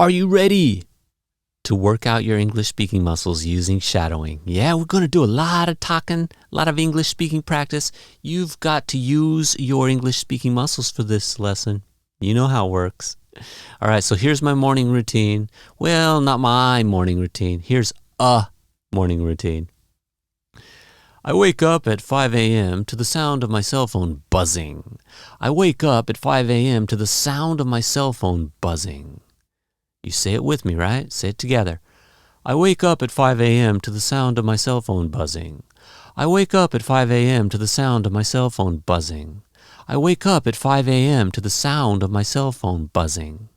Are you ready to work out your English speaking muscles using shadowing? Yeah, we're going to do a lot of talking, a lot of English speaking practice. You've got to use your English speaking muscles for this lesson. You know how it works. All right, so here's my morning routine. Well, not my morning routine. Here's a morning routine. I wake up at 5 a.m. to the sound of my cell phone buzzing. I wake up at 5 a.m. to the sound of my cell phone buzzing. You say it with me, right? Say it together. I wake up at 5 a.m. to the sound of my cell phone buzzing. I wake up at 5 a.m. to the sound of my cell phone buzzing. I wake up at 5 a.m. to the sound of my cell phone buzzing.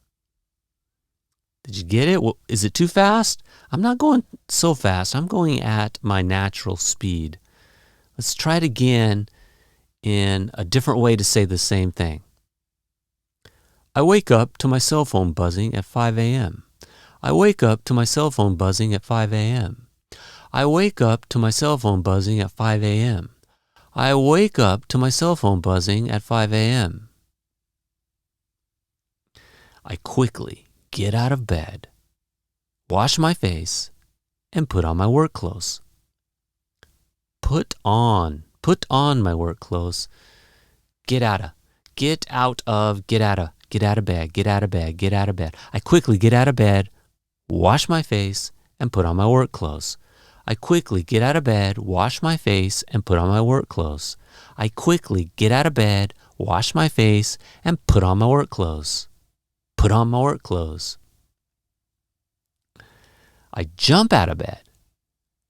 Did you get it? Well, is it too fast? I'm not going so fast. I'm going at my natural speed. Let's try it again in a different way to say the same thing. I wake up to my cell phone buzzing at 5 a.m. I wake up to my cell phone buzzing at 5 a.m. I wake up to my cell phone buzzing at 5 a.m. I wake up to my cell phone buzzing at 5 a.m. I quickly get out of bed, wash my face, and put on my work clothes. Put on my work clothes. Get out of bed. I quickly get out of bed, wash my face, and put on my work clothes. I quickly get out of bed, wash my face, and put on my work clothes. I quickly get out of bed, wash my face, and put on my work clothes. Put on my work clothes. I jump out of bed,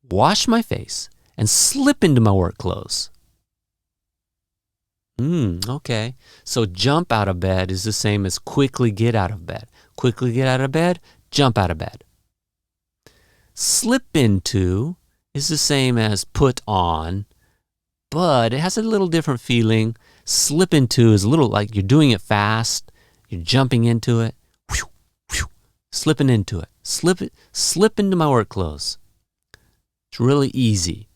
wash my face, and slip into my work clothes. Okay. So jump out of bed is the same as quickly get out of bed. Quickly get out of bed, jump out of bed. Slip into is the same as put on, but it has a little different feeling. Slip into is a little like you're doing it fast. You're jumping into it. Slipping into it. Slip into my work clothes. It's really easy.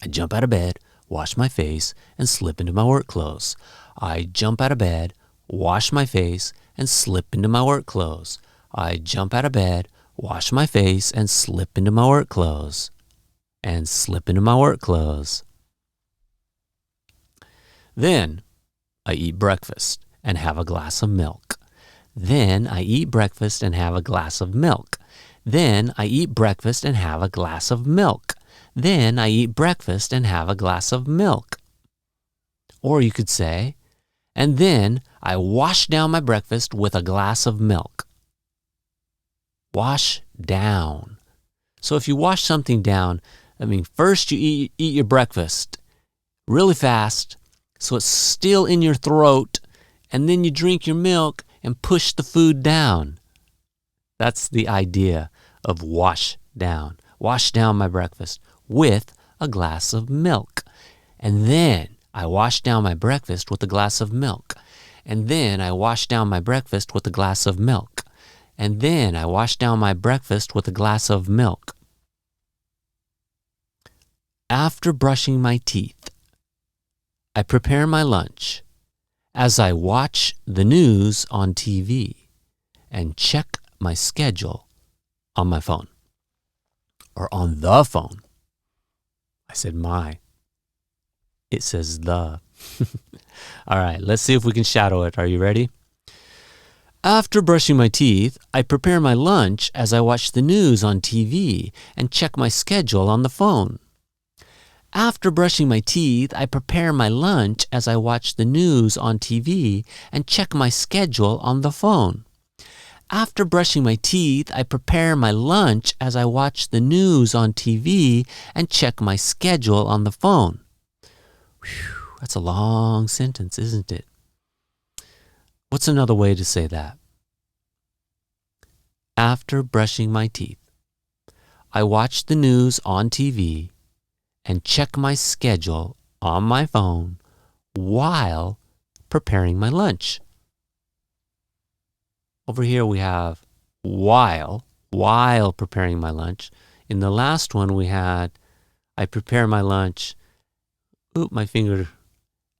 I jump out of bed, wash my face, and slip into my work clothes. I jump out of bed, wash my face, and slip into my work clothes. I jump out of bed, wash my face, and slip into my work clothes. And slip into my work clothes. Then I eat breakfast and have a glass of milk. Then I eat breakfast and have a glass of milk. Then I eat breakfast and have a glass of milk. Then I eat breakfast and have a glass of milk. Or you could say, and then I wash down my breakfast with a glass of milk. Wash down. So if you wash something down, first you eat your breakfast really fast so it's still in your throat, and then you drink your milk and push the food down. That's the idea of wash down. Wash down my breakfast with a glass of milk. And then I wash down my breakfast with a glass of milk. And then I wash down my breakfast with a glass of milk. And then I wash down my breakfast with a glass of milk. After brushing my teeth, I prepare my lunch as I watch the news on TV and check my schedule on my phone. Or on the phone. I said my. It says the. All right, let's see if we can shadow it. Are you ready? After brushing my teeth, I prepare my lunch as I watch the news on TV and check my schedule on the phone. After brushing my teeth, I prepare my lunch as I watch the news on TV and check my schedule on the phone. After brushing my teeth, I prepare my lunch as I watch the news on TV and check my schedule on the phone. Whew, that's a long sentence, isn't it? What's another way to say that? After brushing my teeth, I watch the news on TV and check my schedule on my phone while preparing my lunch. Over here we have while preparing my lunch. In the last one we had I prepare my lunch, my finger,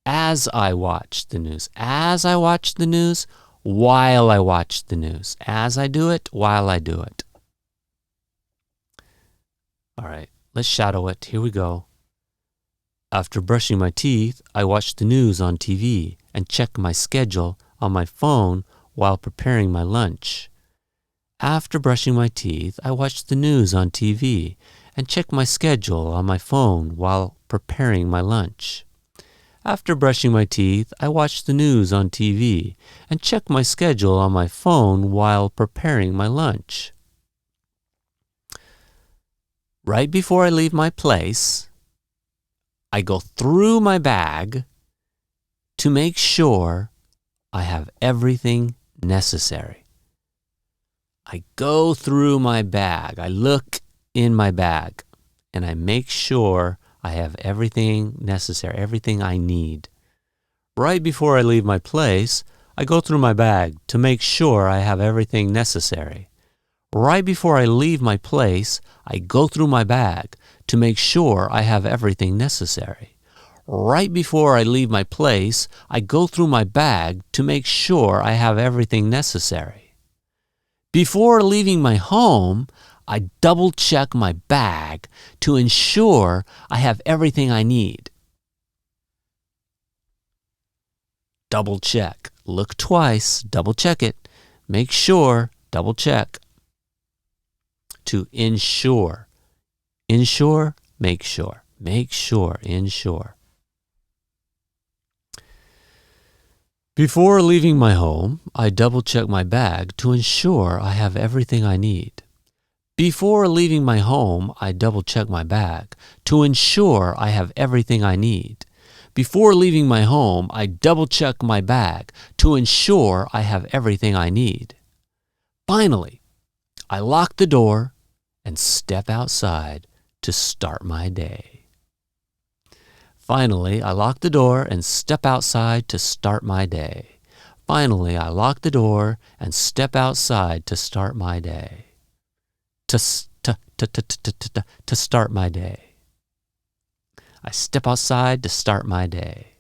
as I watch the news. As I watch the news while I watch the news. As I do it, while I do it. All right, let's shadow it. Here we go. After brushing my teeth, I watch the news on TV and check my schedule on my phone while preparing my lunch. After brushing my teeth, I watch the news on TV and check my schedule on my phone while preparing my lunch. After brushing my teeth, I watch the news on TV and check my schedule on my phone while preparing my lunch. Right before I leave my place, I go through my bag to make sure I have everything necessary. I go through my bag. I look in my bag and I make sure I have everything necessary, everything I need. Right before I leave my place, I go through my bag to make sure I have everything necessary. Right before I leave my place, I go through my bag to make sure I have everything necessary. Right before I leave my place, I go through my bag to make sure I have everything necessary. Before leaving my home, I double check my bag to ensure I have everything I need. Double check. Look twice, double check it. Make sure, double check. To ensure. Ensure, make sure. Make sure, ensure. Before leaving my home, I double check my bag to ensure I have everything I need. Before leaving my home, I double check my bag to ensure I have everything I need. Before leaving my home, I double check my bag to ensure I have everything I need. Finally, I lock the door and step outside to start my day. Finally, I lock the door and step outside to start my day. Finally, I lock the door and step outside to start my day. To start my day. I step outside to start my day.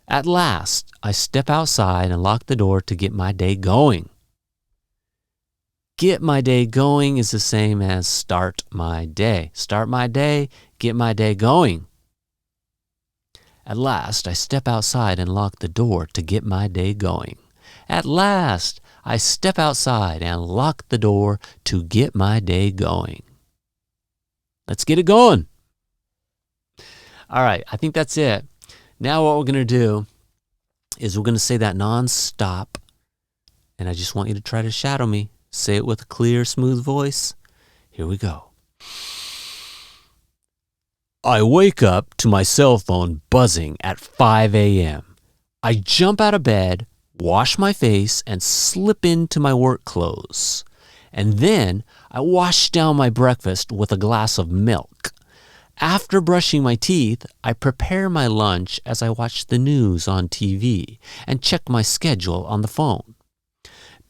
At last, I step outside and lock the door to get my day going. Get my day going is the same as start my day. Start my day, get my day going. At last, I step outside and lock the door to get my day going. At last, I step outside and lock the door to get my day going. Let's get it going. All right, I think that's it. Now what we're going to do is we're going to say that non-stop, and I just want you to try to shadow me. Say it with a clear, smooth voice. Here we go. I wake up to my cell phone buzzing at 5 a.m. I jump out of bed, wash my face, and slip into my work clothes. And then I wash down my breakfast with a glass of milk. After brushing my teeth, I prepare my lunch as I watch the news on TV and check my schedule on the phone.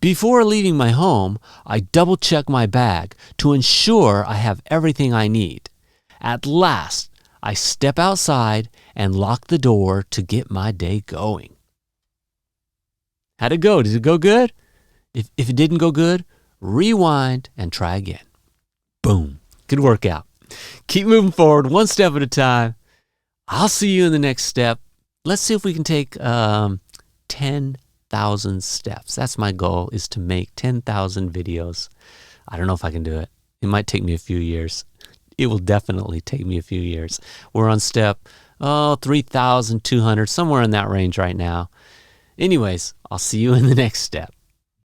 Before leaving my home, I double check my bag to ensure I have everything I need. At last, I step outside and lock the door to get my day going. How'd it go? Did it go good? If it didn't go good, rewind and try again. Boom. Good workout. Keep moving forward one step at a time. I'll see you in the next step. Let's see if we can take 10,000 steps. That's my goal, is to make 10,000 videos. I don't know if I can do it. It might take me a few years. It will definitely take me a few years. We're on step 3,200, somewhere in that range right now. Anyways, I'll see you in the next step.